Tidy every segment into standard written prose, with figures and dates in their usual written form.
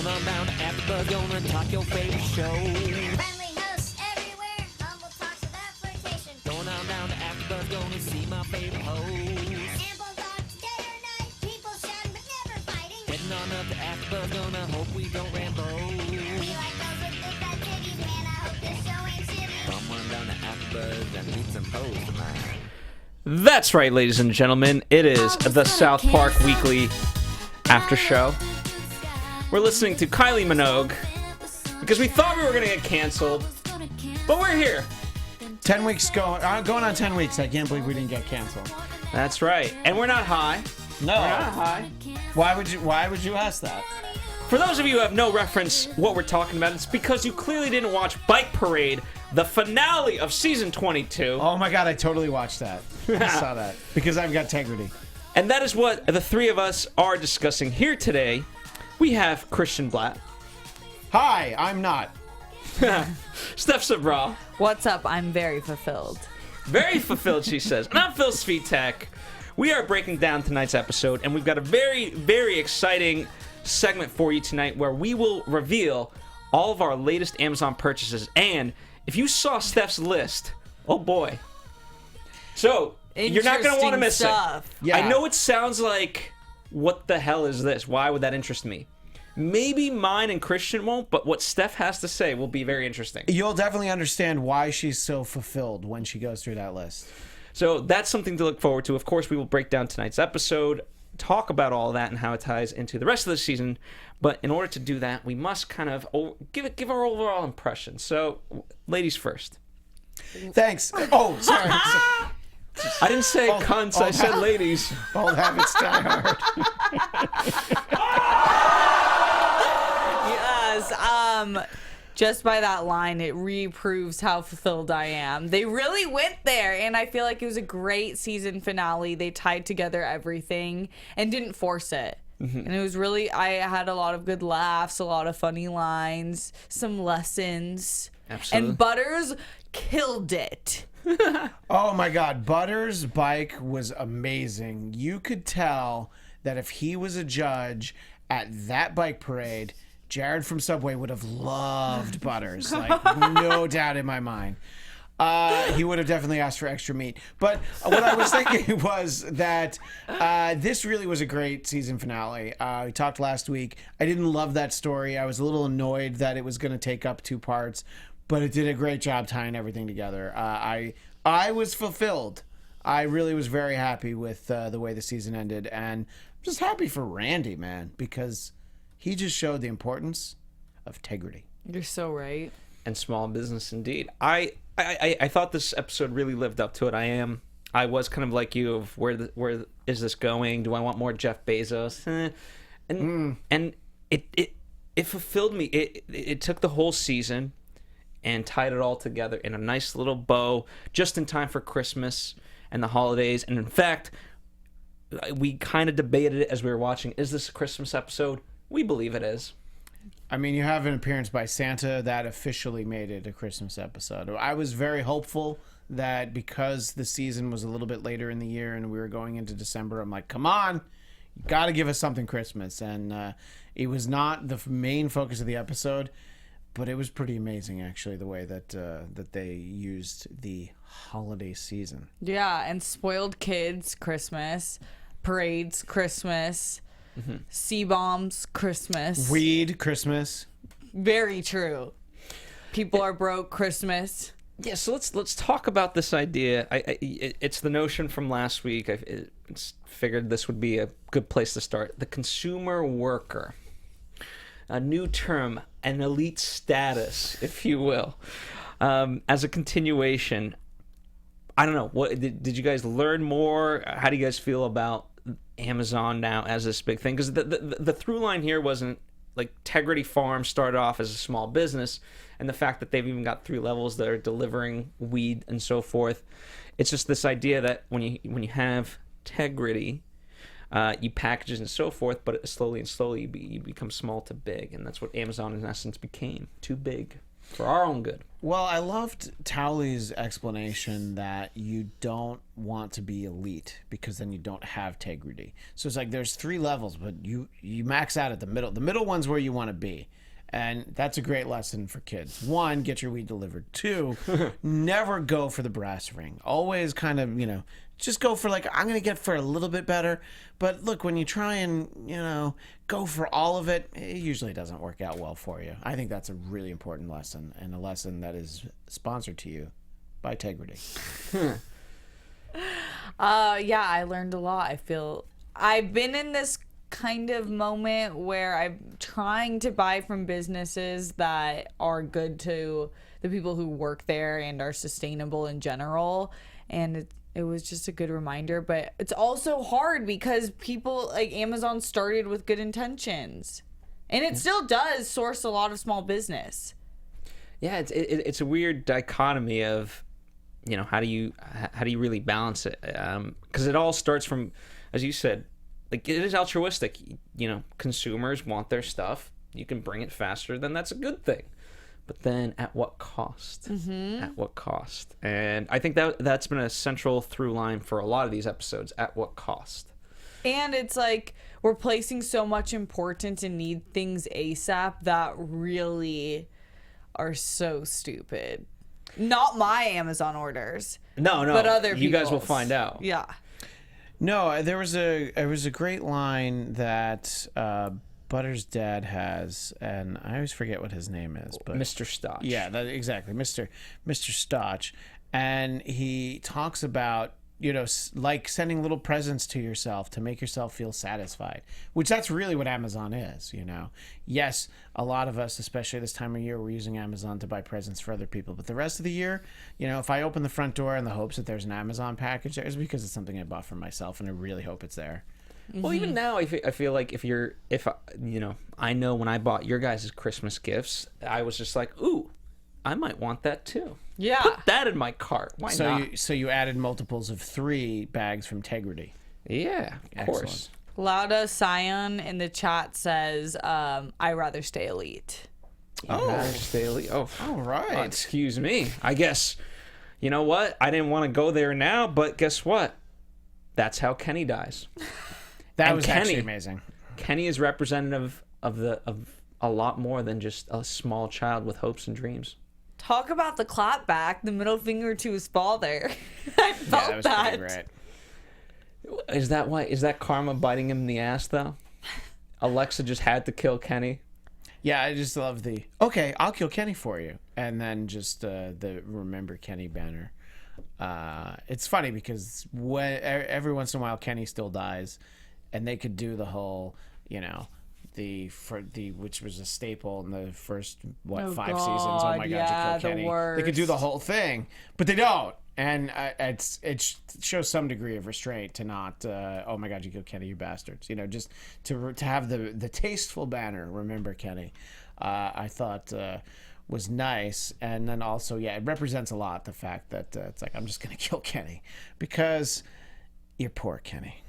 on down to AfterBuzz, gonna talk your favorite show. Friendly hosts everywhere, humble talks without flirtation. Going on down to AfterBuzz, gonna see my favorite host. Ample thoughts day or night, people shouting but never fighting. Heading on up to AfterBuzz, gonna hope we don't ramble. We like those with big fat titties, man, I hope this show ain't shitty. Come on down to AfterBuzz and meet some hosts of mine. That's right, ladies and gentlemen. It is the South Park Weekly After Show. We're listening to Kylie Minogue because we thought we were going to get canceled, but we're here. 10 weeks going on 10 weeks. I can't believe we didn't get canceled. That's right. And we're not high. No. We're not high. Why would you ask that? For those of you who have no reference what we're talking about, it's because you clearly didn't watch Bike Parade, the finale of season 22. Oh my god, I totally watched that. I saw that. Because I've got integrity. And that is what the three of us are discussing here today. We have Christian Blatt. Hi, I'm not. Steph Sabra. What's up? I'm very fulfilled. Very fulfilled, she says. And I'm Phil Svitek. We are breaking down tonight's episode, and we've got a very, very exciting segment for you tonight where we will reveal all of our latest Amazon purchases. And if you saw Steph's list, oh boy. So, you're not going to want to miss stuff. it. Yeah. I know it sounds like, what the hell is this? Why would that interest me? Maybe mine and Christian won't, but what Steph has to say will be very interesting. You'll definitely understand why she's so fulfilled when she goes through that list. So that's something to look forward to. Of course, we will break down tonight's episode, talk about all that and how it ties into the rest of the season. But in order to do that, we must kind of give our overall impression. So, ladies first. Thanks. Oh, sorry. I didn't say cunts, I said ladies. Old habits die hard. Yes. Just by that line, it reproves how fulfilled I am. They really went there, and I feel like it was a great season finale. They tied together everything and didn't force it. Mm-hmm. And it was really, I had a lot of good laughs, a lot of funny lines, some lessons. Absolutely. And Butters killed it. Oh my god, Butters' bike was amazing. You could tell that if he was a judge at that bike parade, Jared from Subway would have loved Butters. Like, no doubt in my mind. He would have definitely asked for extra meat. But what I was thinking was that this really was a great season finale. We talked last week. I didn't love that story. I was a little annoyed that it was going to take up 2 parts, but it did a great job tying everything together. I was fulfilled. I really was very happy with the way the season ended. And I'm just happy for Randy, man, because he just showed the importance of integrity. You're so right. And small business indeed. I thought this episode really lived up to it. I was kind of like you of where is this going? Do I want more Jeff Bezos? And it fulfilled me. It took the whole season and tied it all together in a nice little bow just in time for Christmas and the holidays. And in fact, we kind of debated it as we were watching. Is this a Christmas episode? We believe it is. I mean, you have an appearance by Santa that officially made it a Christmas episode. I was very hopeful that because the season was a little bit later in the year and we were going into December, I'm like, come on, you got to give us something Christmas. And it was not the main focus of the episode, but it was pretty amazing, actually, the way that they used the holiday season. Yeah, and spoiled kids, Christmas, parades, Christmas, C-bombs, Christmas. Weed, Christmas. Very true. People are broke, Christmas. Yeah, so let's talk about this idea. It's the notion from last week. I figured this would be a good place to start. The consumer worker, a new term, an elite status, if you will, as a continuation. I don't know. What did you guys learn more? How do you guys feel about Amazon now as this big thing? Because the through line here wasn't like Tegrity Farm started off as a small business, and the fact that they've even got 3 levels that are delivering weed and so forth. It's just this idea that when you have Tegrity, you package it and so forth, but slowly you become small to big, and that's what Amazon in essence became, too big. for our own good. Well, I loved Towley's explanation that you don't want to be elite because then you don't have integrity. So it's like there's 3 levels, but you max out at the middle. The middle one's where you want to be. And that's a great lesson for kids. 1, get your weed delivered. 2, never go for the brass ring. Always kind of, just go for I'm going to get for a little bit better. But look, when you try and, go for all of it, it usually doesn't work out well for you. I think that's a really important lesson, and a lesson that is sponsored to you by Integrity. Yeah, I learned a lot. I feel I've been in this kind of moment where I'm trying to buy from businesses that are good to the people who work there and are sustainable in general. And it was just a good reminder, but it's also hard because people like Amazon started with good intentions, and it still does source a lot of small business. Yeah, it's a weird dichotomy of, how do you really balance it? Because it all starts from, as you said, it is altruistic. Consumers want their stuff. You can bring it faster, then that's a good thing. But then at what cost? Mm-hmm. At what cost? And I think that's been a central through line for a lot of these episodes. At what cost? And it's like we're placing so much importance and need things ASAP that really are so stupid. Not my Amazon orders. No. But other people's. You guys will find out. Yeah. No, there was a great line that Butter's dad has, and I always forget what his name is, but Mr. Stotch. Yeah, exactly, Mr. Stotch, and he talks about like sending little presents to yourself to make yourself feel satisfied, which that's really what Amazon is. Yes, a lot of us, especially this time of year, we're using Amazon to buy presents for other people, but the rest of the year, if I open the front door in the hopes that there's an Amazon package there, it's because it's something I bought for myself, and I really hope it's there. Well, even now, I feel like I know when I bought your guys' Christmas gifts, I was just like, ooh, I might want that too. Yeah. Put that in my cart. Why not? So you added multiples of 3 bags from Integrity. Yeah, of course. Lauda Scion in the chat says, I rather stay elite. Stay elite. Oh, all right. Oh, excuse me. I guess, you know what? I didn't want to go there now, but guess what? That's how Kenny dies. That was actually amazing. Kenny is representative of a lot more than just a small child with hopes and dreams. Talk about the clap back, the middle finger to his father. I felt that was pretty great. Is that karma biting him in the ass though? Alexa just had to kill Kenny. Yeah, I just love okay, I'll kill Kenny for you, and then just the remember Kenny banner. It's funny because every once in a while Kenny still dies, and they could do the whole, which was a staple in the first 5 seasons. Oh my God, yeah, you kill Kenny. Worst. They could do the whole thing, but they don't. And it shows some degree of restraint to not. Oh my God, you kill Kenny, you bastards! Just to have the tasteful banner. Remember Kenny. I thought was nice, and then also it represents a lot the fact that it's like I'm just gonna kill Kenny because you're poor Kenny.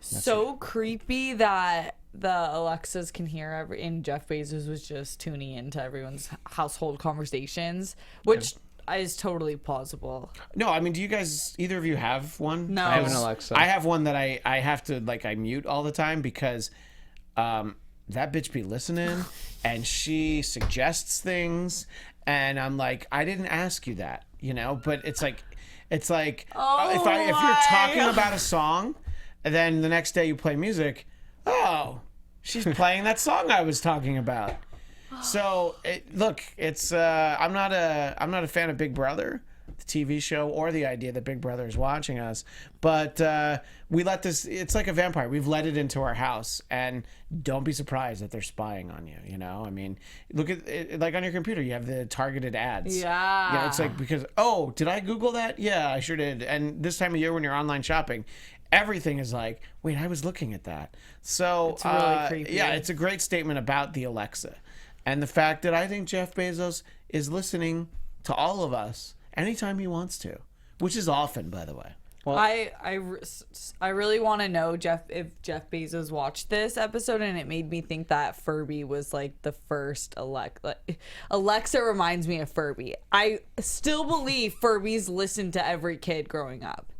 So creepy that the Alexas can hear and Jeff Bezos was just tuning into everyone's household conversations, which is totally plausible. No, I mean, do you guys, either of you have one? No. I have an Alexa. I have one that I have to, I mute all the time because that bitch be listening and she suggests things and I'm like, I didn't ask you that, but it's like if you're talking about a song and then the next day you play music, oh, she's playing that song I was talking about. So I'm not a fan of Big Brother, the TV show, or the idea that Big Brother is watching us. But we let this. It's like a vampire. We've let it into our house, and don't be surprised that they're spying on you. I mean, look at it, like on your computer, you have the targeted ads. Yeah. It's like because did I Google that? Yeah, I sure did. And this time of year when you're online shopping, everything is like, wait, I was looking at that. So it's really creepy. Yeah, it's a great statement about the Alexa. And the fact that I think Jeff Bezos is listening to all of us anytime he wants to, which is often, by the way. Well, I really want to know if Jeff Bezos watched this episode, and it made me think that Furby was like the first Alexa. Alexa reminds me of Furby. I still believe Furbies listened to every kid growing up,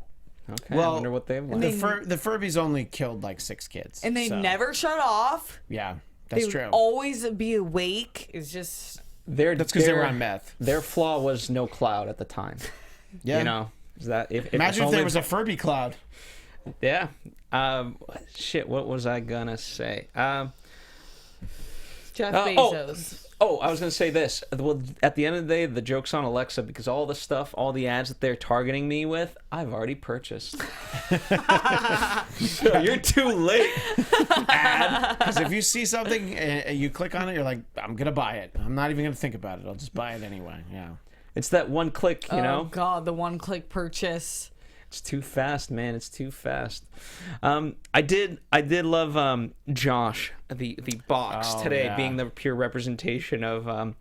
okay. Well, I wonder what they've learned. The Furbies only killed like 6 kids. and they so, never shut off. Yeah, that's They true. would always be awake. It's just That's because they were on meth. Their flaw was no cloud at the time. Yeah. You know, is that Imagine if there was a Furby cloud. Yeah. Shit. What was I gonna say? Jeff oh, Bezos. I was gonna say this. Well, at the end of the day, the joke's on Alexa because all the stuff, all the ads that they're targeting me with, I've already purchased. So you're too late. Ad. Because if you see something and you click on it, you're like, I'm gonna buy it. I'm not even gonna think about it. I'll just buy it anyway. Yeah. It's that one click, you know. Oh God, the one-click purchase. It's too fast, man. It's too fast. I did love Josh, the box today, yeah. being the pure representation of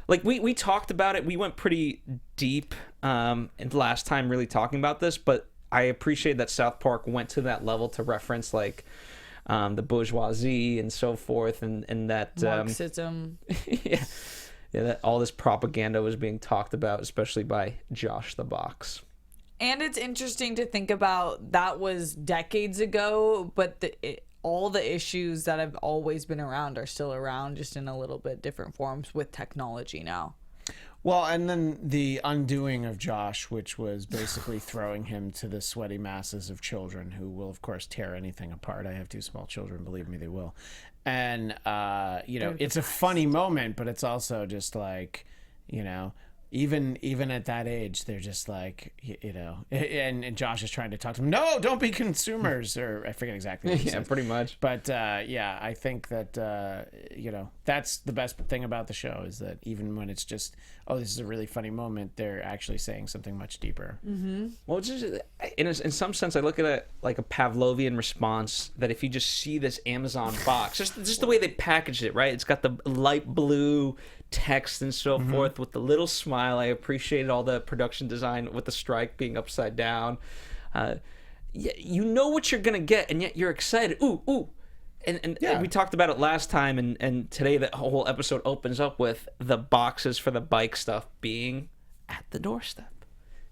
like we talked about it. We went pretty deep in the last time really talking about this, but I appreciate that South Park went to that level to reference like the bourgeoisie and so forth, and that Marxism. yeah, that all this propaganda was being talked about, especially by Josh the Box. And it's interesting to think about that was decades ago, but all the issues that have always been around are still around, just in a little bit different forms with technology now. Well, and then the undoing of Josh, which was basically throwing him to the sweaty masses of children who will, of course, tear anything apart. I have 2 small children. Believe me, they will. And, you know, it's a funny moment, but it's also just like, you know, even at that age, they're just like, you know, and Josh is trying to talk to them. No, don't be consumers, or I forget exactly what he said. Pretty much. But yeah, I think that you know, that's the best thing about the show is that even when it's just, oh, this is a really funny moment, they're actually saying something much deeper. Mm-hmm. Well, it's just, in some sense, I look at it like a Pavlovian response. That if you just see this Amazon box, just the way they packaged it, right? It's got the light blue text and so forth with the little smile. I appreciated all the production design with the strike being upside down. You know what you're gonna get, and yet you're excited. Ooh. And we talked about it last time, and today the whole episode opens up with the boxes for the bike stuff being at the doorstep.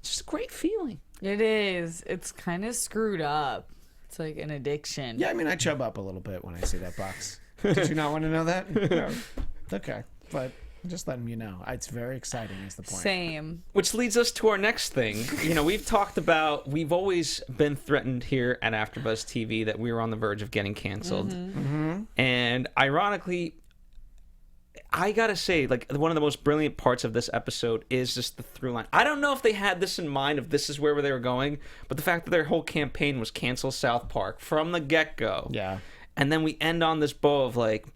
It's just a great feeling. It is. It's kind of screwed up. It's like an addiction. Yeah, I mean, I chub up a little bit when I see that box. Did you not want to know that? No. Okay, but just letting you know, it's very exciting. Is the point? Same. Which leads us to our next thing. You know, we've always been threatened here at AfterBuzz TV that we were on the verge of getting canceled. And ironically, I gotta say, like, one of the most brilliant parts of this episode is just the through line. I don't know if they had this in mind, if this is where they were going, but the fact that their whole campaign was cancel South Park from the get-go. Yeah. And then we end on this bow of, like,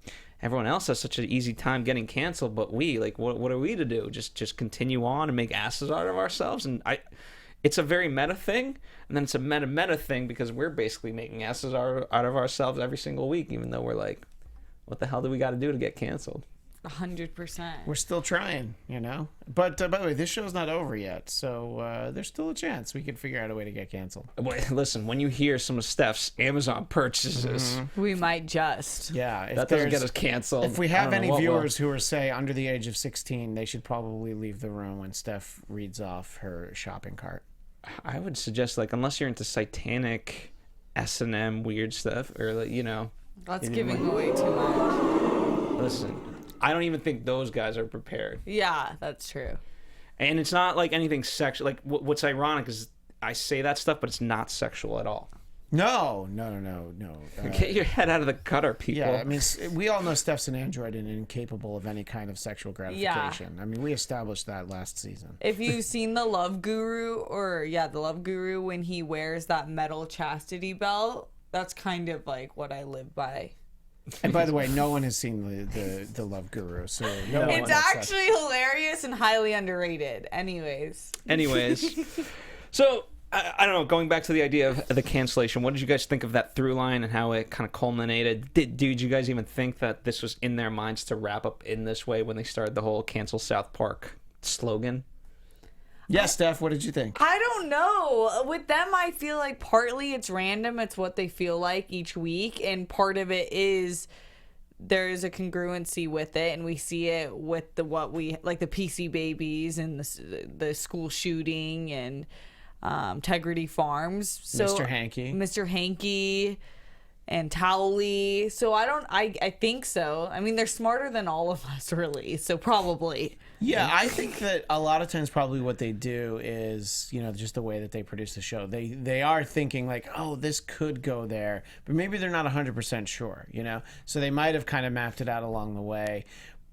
everyone else has such an easy time getting canceled, but we, like, what are we to do? Just continue on and make asses out of ourselves? And it's a very meta thing, and then it's a meta thing because we're basically making asses out of ourselves every single week, even though we're like, what the hell do we got to do to get canceled? 100%. We're still trying, you know. But by the way, this show's not over yet, so there's still a chance we could figure out a way to get canceled. Boy, listen, when you hear some of Steph's Amazon purchases, We might just. Yeah, if that doesn't there's- get us canceled. If we I have don't know any what will. viewers who are, say, under the age of 16, they should probably leave the room when Steph reads off her shopping cart. I would suggest, like, unless you're into satanic S&M weird stuff, or, like, you know, That's giving away too much. listen, I don't even think those guys are prepared. Yeah, that's true. And it's not like anything sexual. Like, what's ironic is I say that stuff, but it's not sexual at all. No. Get your head out of the gutter, people. Yeah, I mean, we all know Steph's an android and incapable of any kind of sexual gratification. I mean, we established that last season. If you've seen The Love Guru, The Love Guru, when he wears that metal chastity belt, that's kind of like what I live by. And by the way, no one has seen the Love Guru, so no one It's actually hilarious and highly underrated. Anyways. So I don't know. Going back to the idea of the cancellation, what did you guys think of that through line and how it kind of culminated? Did you guys even think that this was in their minds to wrap up in this way when they started the whole cancel South Park slogan? Yes, Steph, what did you think? I don't know. With them, I feel like partly it's random. It's what they feel like each week. And part of it is there is a congruency with it. And we see it with the PC babies and the school shooting and Integrity Farms. So, Mr. Hanky and Towley. So I think so. I mean, they're smarter than all of us, really. So probably. Yeah, I think that a lot of times probably what they do is, just the way that they produce the show. They are thinking like, oh, this could go there, but maybe they're not 100% sure, So they might have kind of mapped it out along the way,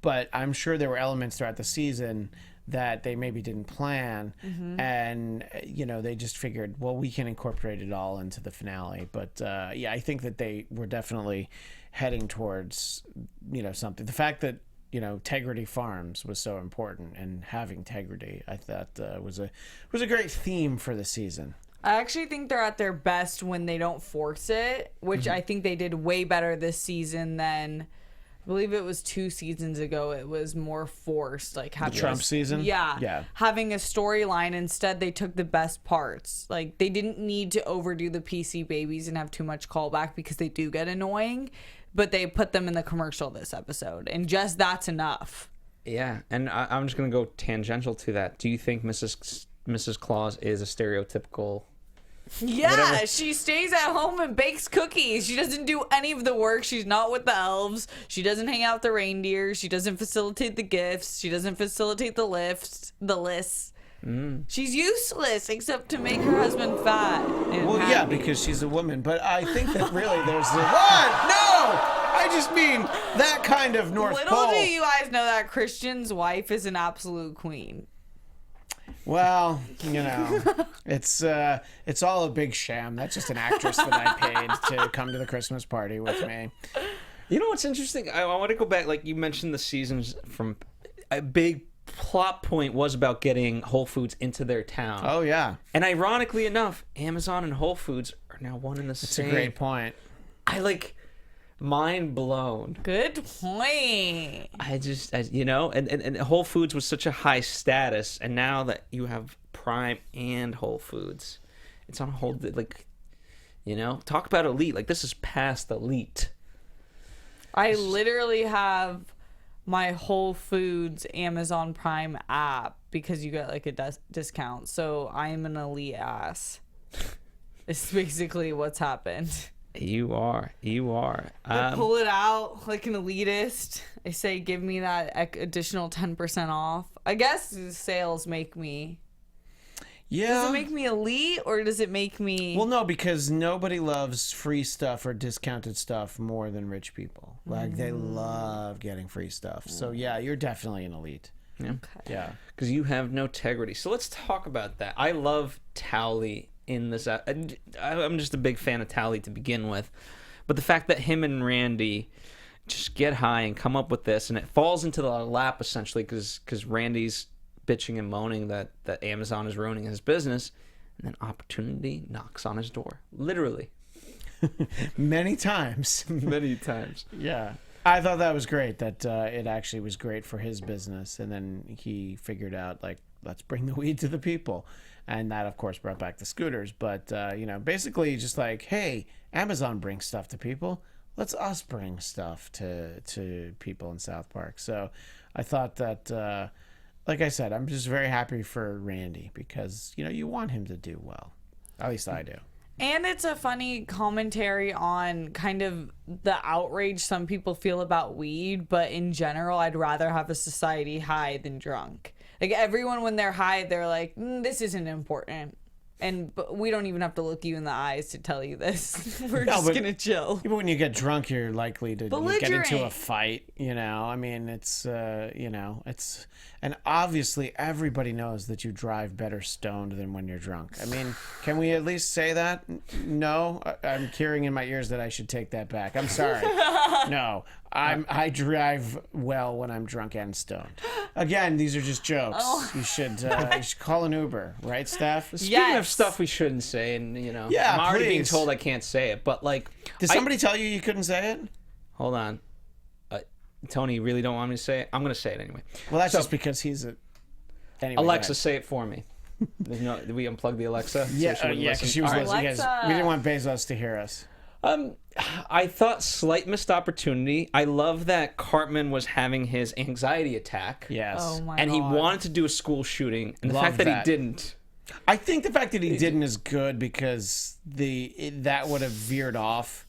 but I'm sure there were elements throughout the season that they maybe didn't plan, and they just figured, well, we can incorporate it all into the finale. But I think that they were definitely heading towards something. The fact that Integrity Farms was so important, and having integrity, I thought was a great theme for the season. I actually think they're at their best when they don't force it, which I think they did way better this season than. I believe it was 2 seasons ago. It was more forced, like having the Trump season. Yeah, having a storyline. Instead, they took the best parts. Like they didn't need to overdo the PC babies and have too much callback because they do get annoying, but they put them in the commercial this episode, and just that's enough. Yeah, and I'm just gonna go tangential to that. Do you think Mrs. Claus is a stereotypical? Yeah, whatever. She stays at home and bakes cookies. She doesn't do any of the work. She's not with the elves. She doesn't hang out with the reindeer. She doesn't facilitate the gifts. She doesn't facilitate the lists. She's useless except to make her husband fat. Well, yeah, because she's a woman. But I think that really there's the what? No, I just mean that kind of North Pole. Little do you guys know that Christian's wife is an absolute queen. Well, it's all a big sham. That's just an actress that I paid to come to the Christmas party with me. You know what's interesting? I want to go back, like you mentioned the seasons from a big plot point was about getting Whole Foods into their town. Oh, yeah. And ironically enough, Amazon and Whole Foods are now one and the same. That's a great point. Mind blown. Good point. And Whole Foods was such a high status, and now that you have Prime and Whole Foods, it's on a whole talk about elite. Like this is past elite. I literally have my Whole Foods Amazon Prime app because you get like a discount. So I'm an elite ass. It's basically what's happened. You are. I pull it out like an elitist. I say, give me that additional 10% off. I guess sales make me. Yeah. Does it make me elite or does it make me? Well, no, because nobody loves free stuff or discounted stuff more than rich people. Like they love getting free stuff. So yeah, you're definitely an elite. Yeah. Okay. Yeah. Because you have no integrity. So let's talk about that. I love Towley in this. I'm just a big fan of Towley to begin with. But the fact that him and Randy just get high and come up with this, and it falls into the lap essentially because Randy's bitching and moaning that Amazon is ruining his business, and then opportunity knocks on his door. Literally. Many times. Many times. Yeah. I thought that was great, that it actually was great for his business. And then he figured out, like, let's bring the weed to the people. And that, of course, brought back the scooters. But, basically just like, hey, Amazon brings stuff to people. Let's us bring stuff to people in South Park. So I thought that, like I said, I'm just very happy for Randy because, you want him to do well. At least I do. And it's a funny commentary on kind of the outrage some people feel about weed, but in general, I'd rather have a society high than drunk. Like everyone, when they're high, they're like, this isn't important. But we don't even have to look you in the eyes to tell you this. We're just going to chill. Even when you get drunk, you're likely to get into a fight, I mean, it's, and obviously everybody knows that you drive better stoned than when you're drunk. I mean, can we at least say that? No? I'm hearing in my ears that I should take that back. I'm sorry. No. I drive well when I'm drunk and stoned. Again, these are just jokes. Oh. You should call an Uber, right, Steph? Speaking of stuff we shouldn't say, and I'm already being told I can't say it, but like, did somebody tell you couldn't say it? Hold on, Tony, you really don't want me to say it? I'm going to say it anyway. Well, that's just because he's a. Anyway, Alexa, say it for me. There's no. Did we unplug the Alexa? Yeah, she wouldn't listen? because she was All right. listening. Alexa. We didn't want Bezos to hear us. I thought slight missed opportunity. I love that Cartman was having his anxiety attack. Yes. Oh my And he God. wanted to do a school shooting, and the Love fact that that. he didn't. I think the fact that he didn't is good because that would have veered off.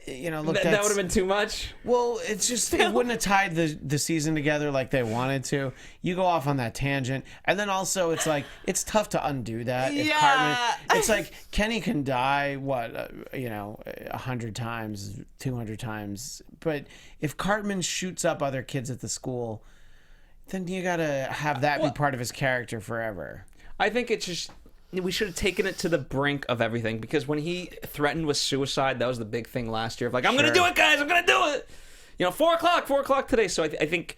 Look, That would have been too much. Well, it's just it wouldn't have tied the season together like they wanted to. You go off on that tangent, and then also it's like it's tough to undo that. If Yeah. Cartman, it's like Kenny can die 100 times, 200 times, but if Cartman shoots up other kids at the school, then you gotta have that be part of his character forever. I think it's just we should have taken it to the brink of everything, because when he threatened with suicide, that was the big thing last year of like, I'm gonna do it, guys, I'm gonna do it. 4 o'clock today. So I think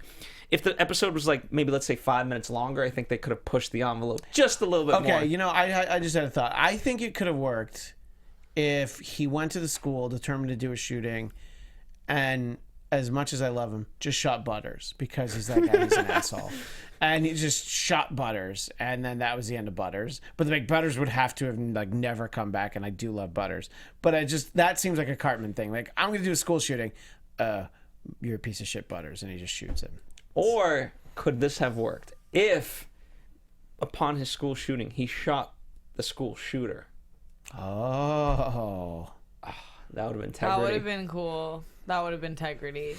if the episode was like maybe let's say 5 minutes longer, I think they could have pushed the envelope just a little bit more. Okay, I just had a thought. I think it could have worked if he went to the school determined to do a shooting, and as much as I love him, just shot Butters because he's that guy. He's an asshole. And he just shot Butters, and then that was the end of Butters. But Butters would have to have never come back, and I do love Butters. But that seems like a Cartman thing. Like, I'm going to do a school shooting. You're a piece of shit, Butters, and he just shoots him. Or could this have worked if, upon his school shooting, he shot the school shooter? Oh. That would have been integrity. That would have been cool. That would have been integrity.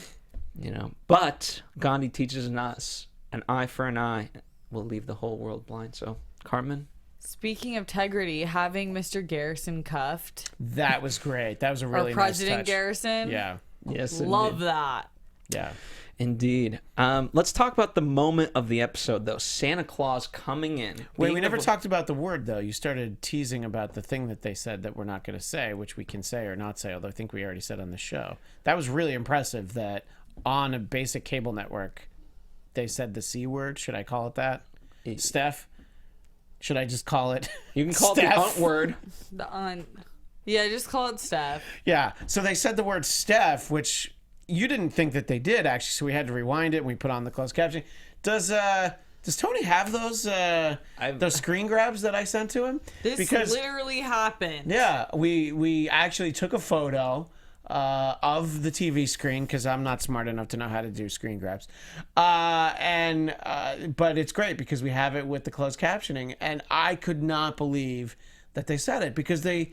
But Gandhi teaches us an eye for an eye will leave the whole world blind. So, Cartman? Speaking of integrity, having Mr. Garrison cuffed. That was great. That was a really Or nice President touch. Garrison. Yeah. Yes, Love that. Yeah. Indeed. Let's talk about the moment of the episode, though. Santa Claus coming in. Wait, being we never the- talked about the word, though. You started teasing about the thing that they said that we're not going to say, which we can say or not say, although I think we already said on the show. That was really impressive that on a basic cable network, they said the C word. Should I call it that? Steph? Should I just call it? You can call it the Steph? aunt word. Yeah, just call it Steph. Yeah. So they said the word Steph, which you didn't think that they did, actually. So we had to rewind it and we put on the closed captioning. Does Tony have those screen grabs that I sent to him? This literally happened. Yeah, we actually took a photo of the TV screen because I'm not smart enough to know how to do screen grabs. But it's great because we have it with the closed captioning, and I could not believe that they said it because they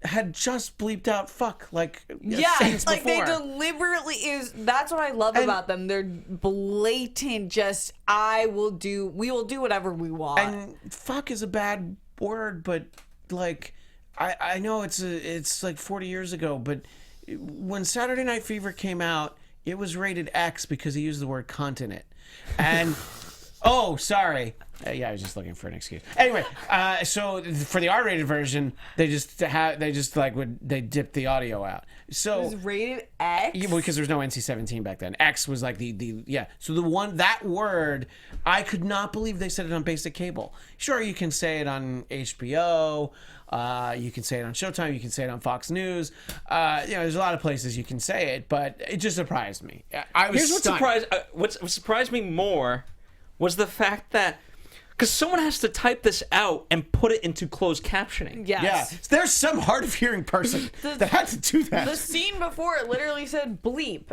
had just bleeped out fuck seconds like before. they deliberately that's what I love about them. They're blatant, just we will do whatever we want. And fuck is a bad word, but I know it's like 40 years ago, but when Saturday Night Fever came out, it was rated X because he used the word continent. And oh, sorry. I was just looking for an excuse. Anyway, so for the R-rated version, they dipped the audio out. So It was rated X. yeah, because there's no NC-17 back then. X was like the yeah. So that word, I could not believe they said it on basic cable. Sure, you can say it on HBO. You can say it on Showtime. You can say it on Fox News. There's a lot of places you can say it, but it just surprised me. I was Here's what stunned. surprised. What surprised me more was the fact that because someone has to type this out and put it into closed captioning. Yes. Yeah, there's some hard of hearing person that had to do that. The scene before it literally said bleep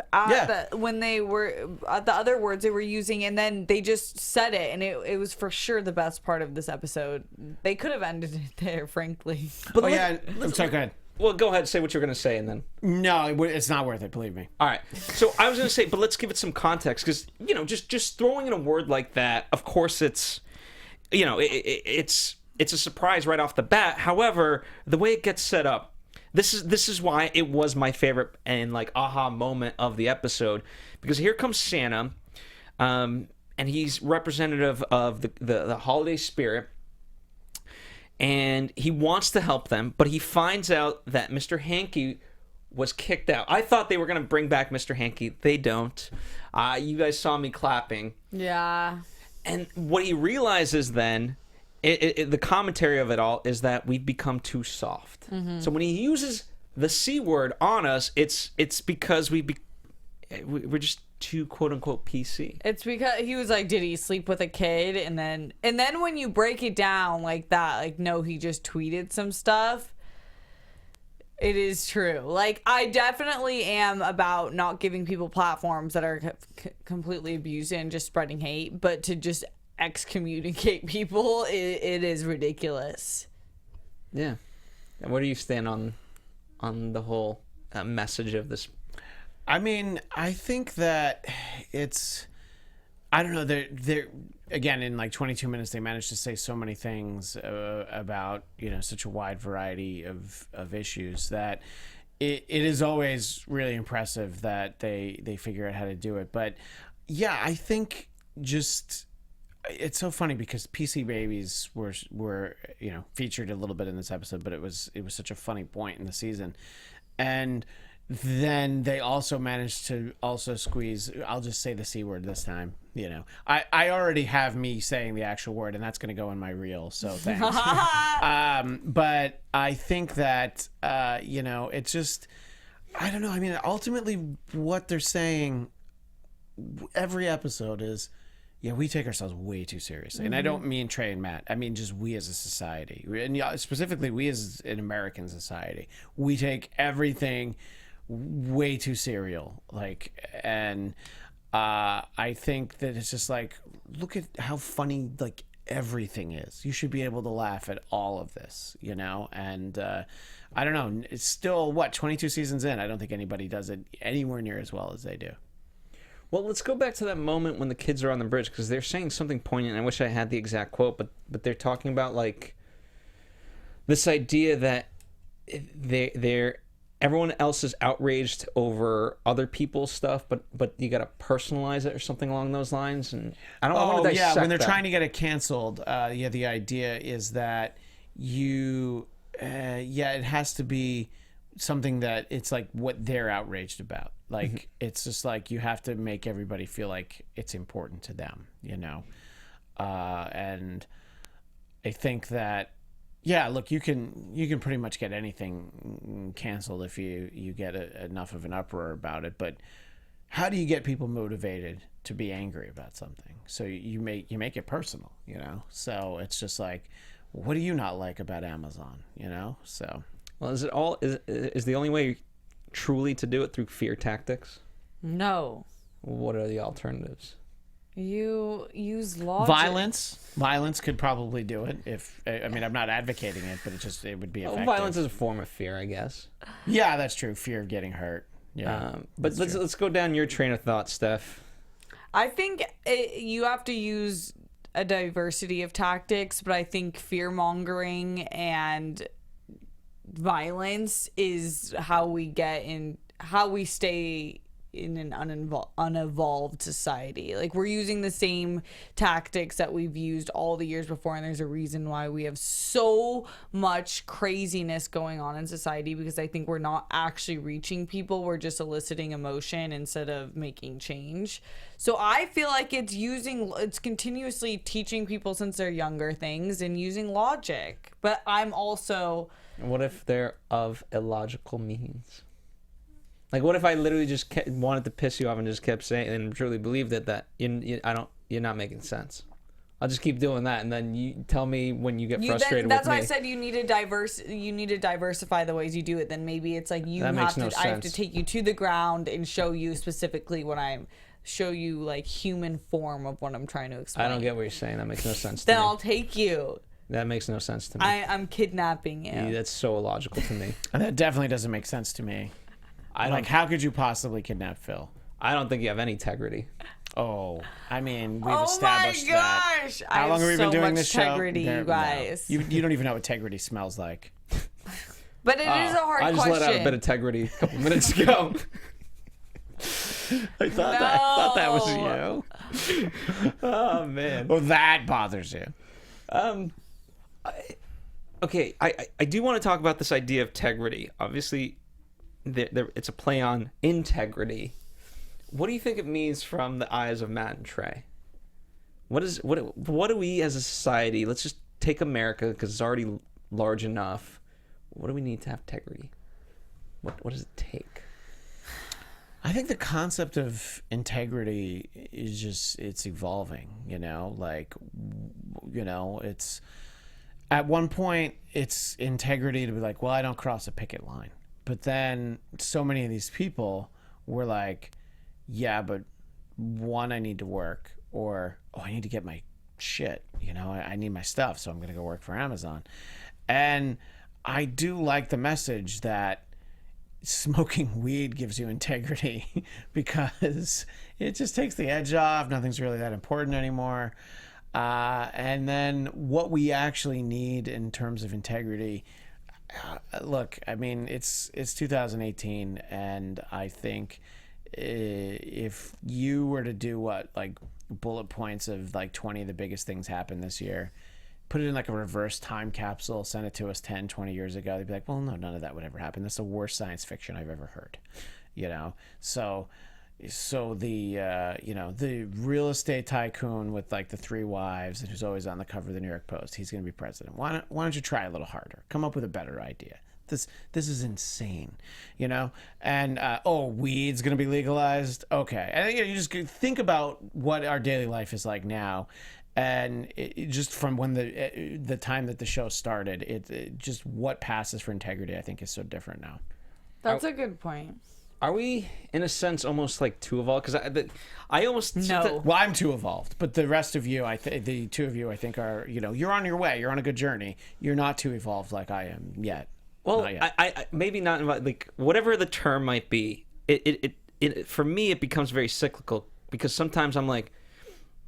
when they were the other words they were using, and then they just said it, and it was for sure the best part of this episode. They could have ended it there, frankly. But I'm sorry, go ahead. Well, go ahead, say what you're going to say, and then. No, it's not worth it. Believe me. All right. So I was going to say, but let's give it some context because just throwing in a word like that, of course, it's it's a surprise right off the bat. However, the way it gets set up, this is why it was my favorite and aha moment of the episode, because here comes Santa, and he's representative of the holiday spirit. And he wants to help them, but he finds out that Mr. Hankey was kicked out. I thought they were going to bring back Mr. Hankey. They don't. You guys saw me clapping. Yeah. And what he realizes then, the commentary of it all, is that we've become too soft. Mm-hmm. So when he uses the C word on us, it's because we're just too quote unquote PC? It's because he was like, did he sleep with a kid? And then when you break it down like that, like, no, he just tweeted some stuff. It is true. Like, I definitely am about not giving people platforms that are completely abused and just spreading hate, but to just excommunicate people, it is ridiculous. Yeah. And where do you stand on the whole message of this? I mean, I think that it's, I don't know, they're again, in like 22 minutes, they managed to say so many things about, you know, such a wide variety of issues that it is always really impressive that they figure out how to do it. But yeah, I think just, it's so funny because PC babies were, you know, featured a little bit in this episode, but it was such a funny point in the season. And then they also managed to also squeeze, I'll just say the C word this time, you know. I already have me saying the actual word, and that's going to go in my reel, so thanks. But I think that, you know, it's just, I don't know. I mean, ultimately what they're saying every episode is, yeah, we take ourselves way too seriously. And I don't mean Trey and Matt. I mean just we as a society. And specifically we as an American society. We take everything way too serial. Like, and I think that it's just like, look at how funny like everything is. You should be able to laugh at all of this, you know? And I don't know. It's still, 22 seasons in. I don't think anybody does it anywhere near as well as they do. Well, let's go back to that moment when the kids are on the bridge, because they're saying something poignant. I wish I had the exact quote, but they're talking about like this idea that they're everyone else is outraged over other people's stuff, but you got to personalize it or something along those lines. And I want to dissect when they're that. trying to get it canceled, the idea is that it has to be something that it's like what they're outraged about. Like, it's just like you have to make everybody feel like it's important to them, you know? And I think that, yeah, look, you can pretty much get anything canceled if you get enough of an uproar about it. But how do you get people motivated to be angry about something? So you make it personal, you know? So it's just like, what do you not like about Amazon, you know? So... Well, is the only way truly to do it through fear tactics? No. What are the alternatives? You use logic. Violence could probably do it. I'm not advocating it, but it would be effective. Violence is a form of fear, I guess. Yeah, that's true. Fear of getting hurt. Yeah. But let's go down your train of thought, Steph. I think you have to use a diversity of tactics, but I think fear mongering and violence is how we stay in an unevolved society. Like, we're using the same tactics that we've used all the years before, and there's a reason why we have so much craziness going on in society, because I think we're not actually reaching people. We're just eliciting emotion instead of making change. So I feel like it's continuously teaching people since they're younger things and using logic. But I'm also... What if they're of illogical means? Like, what if I literally just wanted to piss you off and just kept saying and truly believed that you're not making sense? I'll just keep doing that, and then you tell me when you get frustrated with me. That's why I said you need to diversify the ways you do it. Then maybe it's like I have to take you to the ground and show you specifically show you like human form of what I'm trying to explain. I don't get what you're saying. That makes no sense to me. Then me. I'll take you. That makes no sense to me. I'm kidnapping you. Yeah, that's so illogical to me. That definitely doesn't make sense to me. How could you possibly kidnap Phil? I don't think you have any integrity. Oh, I mean, we've established that. Oh my gosh! How long have we been doing this show? Integrity, you guys. No. You don't even know what integrity smells like. But it is a hard question. I just let out a bit of integrity a couple minutes ago. I thought that was you. Oh man. Well, that bothers you. Okay, I do want to talk about this idea of integrity. Obviously, it's a play on integrity. What do you think it means from the eyes of Matt and Trey? What do we as a society? Let's just take America because it's already large enough. What do we need to have integrity? What does it take? I think the concept of integrity is just, it's evolving, like, it's at one point it's integrity to be like, well, I don't cross a picket line. But then so many of these people were like, yeah, but one, I need to work, or, oh, I need to get my shit, I need my stuff, so I'm going to go work for Amazon. And I do like the message that smoking weed gives you integrity because it just takes the edge off. Nothing's really that important anymore. And then what we actually need in terms of integrity, look, I mean, it's 2018, and I think if you were to do like bullet points of like 20 of the biggest things happened this year, put it in like a reverse time capsule, send it to us 10, 20 years ago, they'd be like, well, no, none of that would ever happen. That's the worst science fiction I've ever heard, So the real estate tycoon with like the 3 wives and who's always on the cover of the New York Post, he's going to be president. Why don't you try a little harder? Come up with a better idea. This is insane, And weed's going to be legalized. Okay, and you just think about what our daily life is like now, and just from when the time that the show started, it just what passes for integrity, I think, is so different now. That's a good point. Are we, in a sense, almost like too evolved? Because I almost... No. Well, I'm too evolved, but the rest of you, the two of you, I think, are, you're on your way. You're on a good journey. You're not too evolved like I am yet. Well, I maybe not, like, whatever the term might be, it for me, it becomes very cyclical, because sometimes I'm like,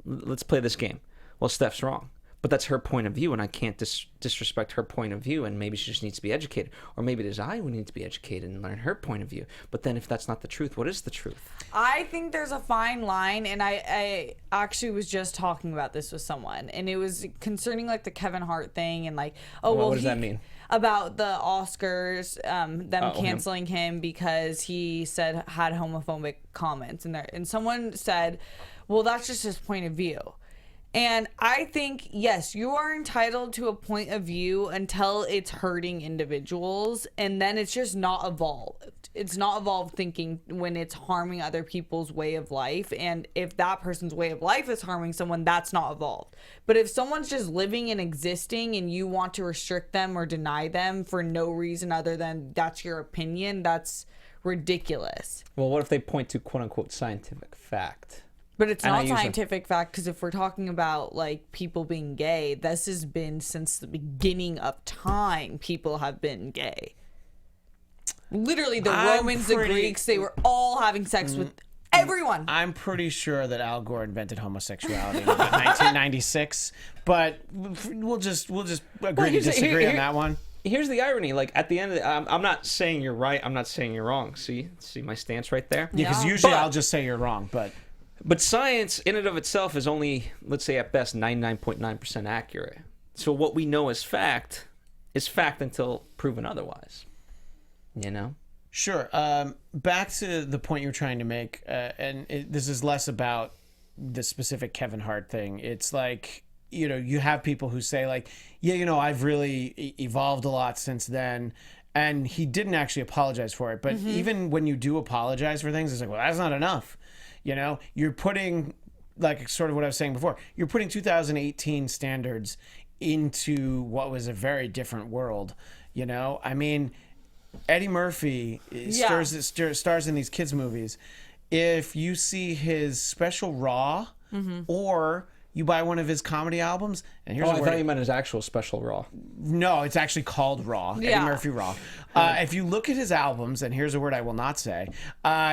let's play this game. Well, Steph's wrong. But that's her point of view, and I can't disrespect her point of view, and maybe she just needs to be educated. Or maybe it is I who need to be educated and learn her point of view. But then if that's not the truth, what is the truth? I think there's a fine line, and I actually was just talking about this with someone, and it was concerning like the Kevin Hart thing, and like, what does that mean? About the Oscars, them canceling him because he had homophobic comments in there. And someone said, well, that's just his point of view. And I think, yes, you are entitled to a point of view until it's hurting individuals, and then it's just not evolved. It's not evolved thinking when it's harming other people's way of life, and if that person's way of life is harming someone, that's not evolved. But if someone's just living and existing and you want to restrict them or deny them for no reason other than that's your opinion, that's ridiculous. Well, what if they point to quote-unquote scientific fact? But it's not scientific fact, because if we're talking about like people being gay, this has been since the beginning of time. People have been gay. Literally, the Romans, the Greeks, they were all having sex with everyone. I'm pretty sure that Al Gore invented homosexuality in about 1996, but we'll just agree to disagree on that one. Here's the irony. Like, at the end of the, I'm not saying you're right. I'm not saying you're wrong. See my stance right there? Yeah, because usually I'll just say you're wrong, But science, in and of itself, is only, let's say at best, 99.9% accurate. So what we know as fact is fact until proven otherwise. Sure. Back to the point you're trying to make, this is less about the specific Kevin Hart thing. It's like, you have people who say like, yeah, I've really evolved a lot since then. And he didn't actually apologize for it. But even when you do apologize for things, it's like, well, that's not enough. You're putting, like sort of what I was saying before, you're putting 2018 standards into what was a very different world. I mean, Eddie Murphy stars in these kids movies. If you see his special Raw or you buy one of his comedy albums, and here's I thought you meant his actual special Raw. No, it's actually called Raw. Yeah. Eddie Murphy Raw. If you look at his albums, and here's a word I will not say,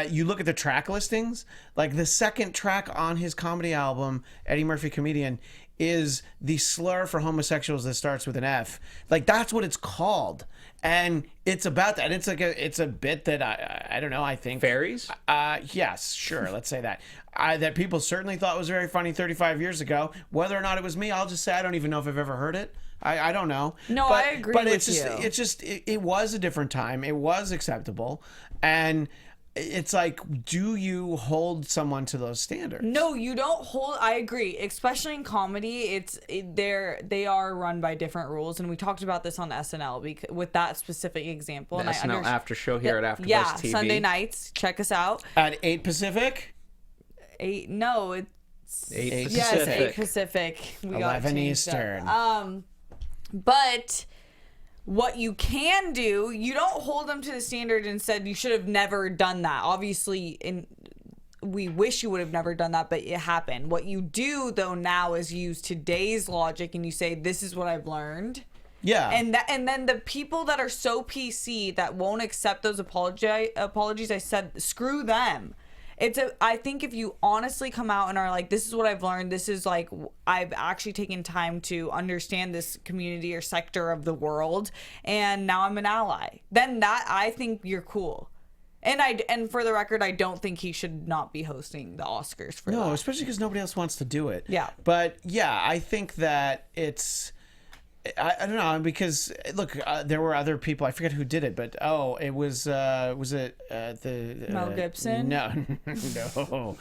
you look at the track listings, like the second track on his comedy album, Eddie Murphy Comedian, is the slur for homosexuals that starts with an F. Like, that's what it's called. And it's about that. It's a bit that I don't know, I think fairies? Yes, sure, let's say that. That people certainly thought was very funny 35 years ago. Whether or not it was me, I'll just say I don't even know if I've ever heard it. I don't know. No, I agree with you. It was a different time. It was acceptable. And it's like, do you hold someone to those standards? No, you don't hold. I agree, especially in comedy. They are run by different rules, and we talked about this on SNL with that specific example. The And SNL after show here at AfterBuzz yeah, TV. Sunday nights. Check us out. At 8 Pacific? 8. No, it's 8 yes, Pacific. 8 Pacific. We got 11 changed up. Eastern. But what you can do, you don't hold them to the standard and said you should have never done that. Obviously, we wish you would have never done that, but it happened. What you do though now is use today's logic and you say, this is what I've learned. Yeah. And then the people that are so PC that won't accept those apologies, I said, screw them. I think if you honestly come out and are like, this is what I've learned, this is like, I've actually taken time to understand this community or sector of the world, and now I'm an ally, then that, I think you're cool. And for the record, I don't think he should not be hosting the Oscars for that. No, especially because nobody else wants to do it. Yeah. But yeah, I think that it's, I don't know, because look, there were other people. I forget who did it, but it was it the Mel Gibson? No,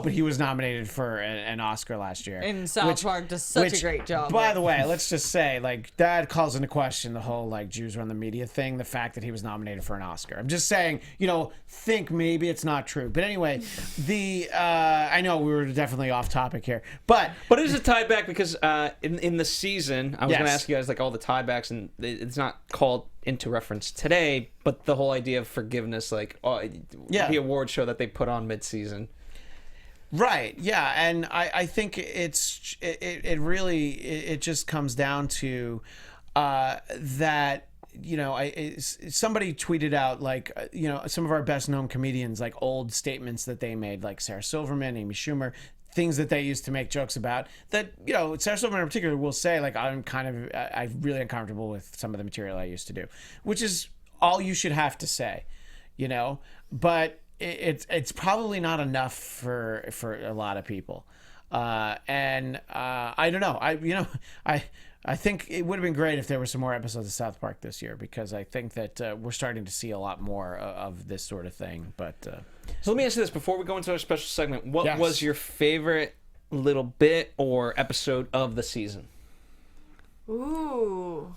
but he was nominated for an Oscar last year. And South Park does such a great job. By the way, let's just say, like, that calls into question the whole like Jews run the media thing. The fact that he was nominated for an Oscar. I'm just saying, think maybe it's not true. But anyway, I know we were definitely off topic here, but it is a tie back because in the season, I was going to Yes. ask you guys like all the tiebacks, and it's not called into reference today, but the whole idea of forgiveness, like the award show that they put on mid-season. Right. Yeah. And I think it really just comes down to that, somebody tweeted out like, some of our best known comedians, like old statements that they made, like Sarah Silverman, Amy Schumer, things that they used to make jokes about that, Sarah Silverman in particular will say, like, I'm really uncomfortable with some of the material I used to do, which is all you should have to say, but it's probably not enough for a lot of people. And I don't know. I think it would have been great if there were some more episodes of South Park this year, because I think that we're starting to see a lot more of this sort of thing. But so let me ask you this before we go into our special segment: what Yes. was your favorite little bit or episode of the season? Ooh.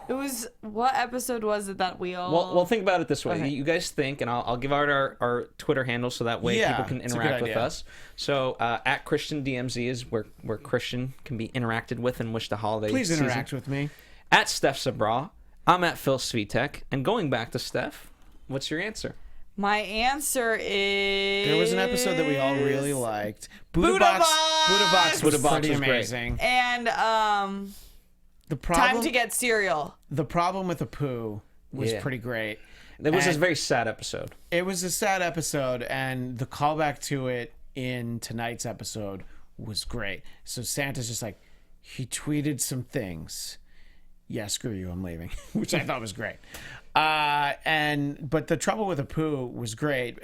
It was, what episode was it that we all... Well, think about it this way. Okay. You guys think, and I'll give out our Twitter handle so that way people can it's a good interact with idea. us. So at Christian DMZ is where Christian can be interacted with and wish the holiday please season. interact with me. At Steph Sabra, I'm at Phil Svitek. And going back to Steph, what's your answer? My answer is... There was an episode that we all really liked. Buddha Box! Buddha Box was Buddha Box pretty was great. amazing. And The problem, Time to Get Cereal. The problem with the poo was Yeah. pretty great. It was a And very sad episode. It was a sad episode, and the callback to it in tonight's episode was great. So Santa's just like, he tweeted some things. Yeah, screw you, I'm leaving, which I thought was great. But the trouble with the poo was great,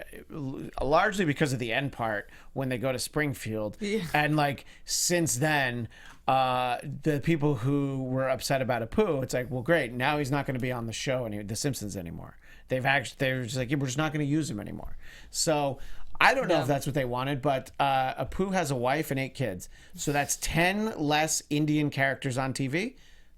largely because of the end part when they go to Springfield. Yeah. And like since then, the people who were upset about a poo, it's like, well, great, now he's not going to be on the show The Simpsons anymore. They're just like, yeah, we're just not going to use him anymore. So I don't know if that's what they wanted, but Apu has a wife and 8 kids, so that's 10 less Indian characters on TV.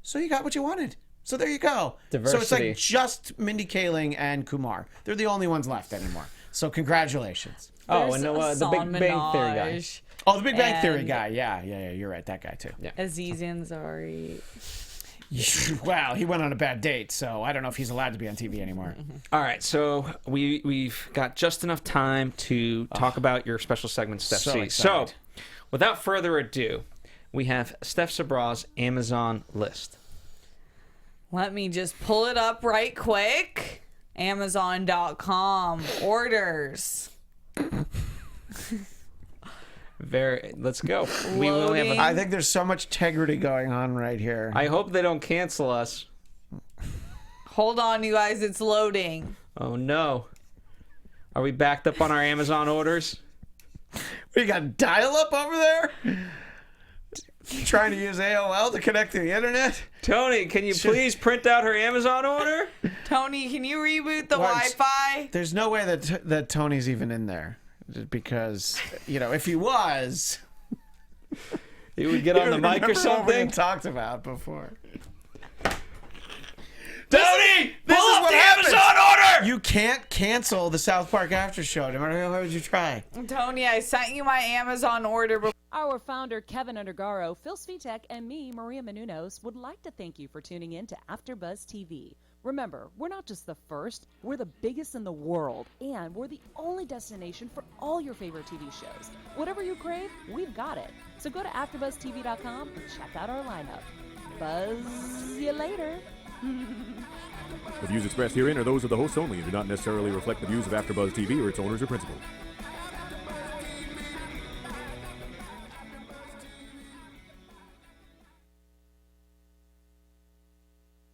So you got what you wanted. So there you go. Diversity. So it's like just Mindy Kaling and Kumar. They're the only ones left anymore. So congratulations. Oh, There's and the Hassan Big Bang Theory guy. Minaj, Oh, the Big Bang Theory and guy. Yeah, you're right. That guy too. Yeah. Aziz Ansari. Wow, he went on a bad date, so I don't know if he's allowed to be on TV anymore. All right, so we've got just enough time to talk about your special segment, Steph So C. excited. So, without further ado, we have Steph Sabra's Amazon list. Let me just pull it up right quick. Amazon.com orders. Let's go. We only have Loading. I think there's so much integrity going on right here. I hope they don't cancel us. Hold on, you guys. It's loading. Oh no. Are we backed up on our Amazon orders? We got dial-up over there? Trying to use AOL to connect to the internet? Tony, can you please print out her Amazon order? Tony, can you reboot the What? Wi-Fi? There's no way that Tony's even in there. Because, if he was... He would get on the mic or Remember what we something. had talked about before. Tony, This pull is up what the happens. Amazon order. You can't cancel the South Park after show, no matter how hard you try. Tony, I sent you my Amazon order. Our founder, Kevin Undergaro, Phil Svitek, and me, Maria Menounos, would like to thank you for tuning in to AfterBuzz TV. Remember, we're not just the first, we're the biggest in the world, and we're the only destination for all your favorite TV shows. Whatever you crave, we've got it. So go to AfterBuzzTV.com and check out our lineup. Buzz you later. The views expressed herein are those of the hosts only and do not necessarily reflect the views of AfterBuzz TV or its owners or principals.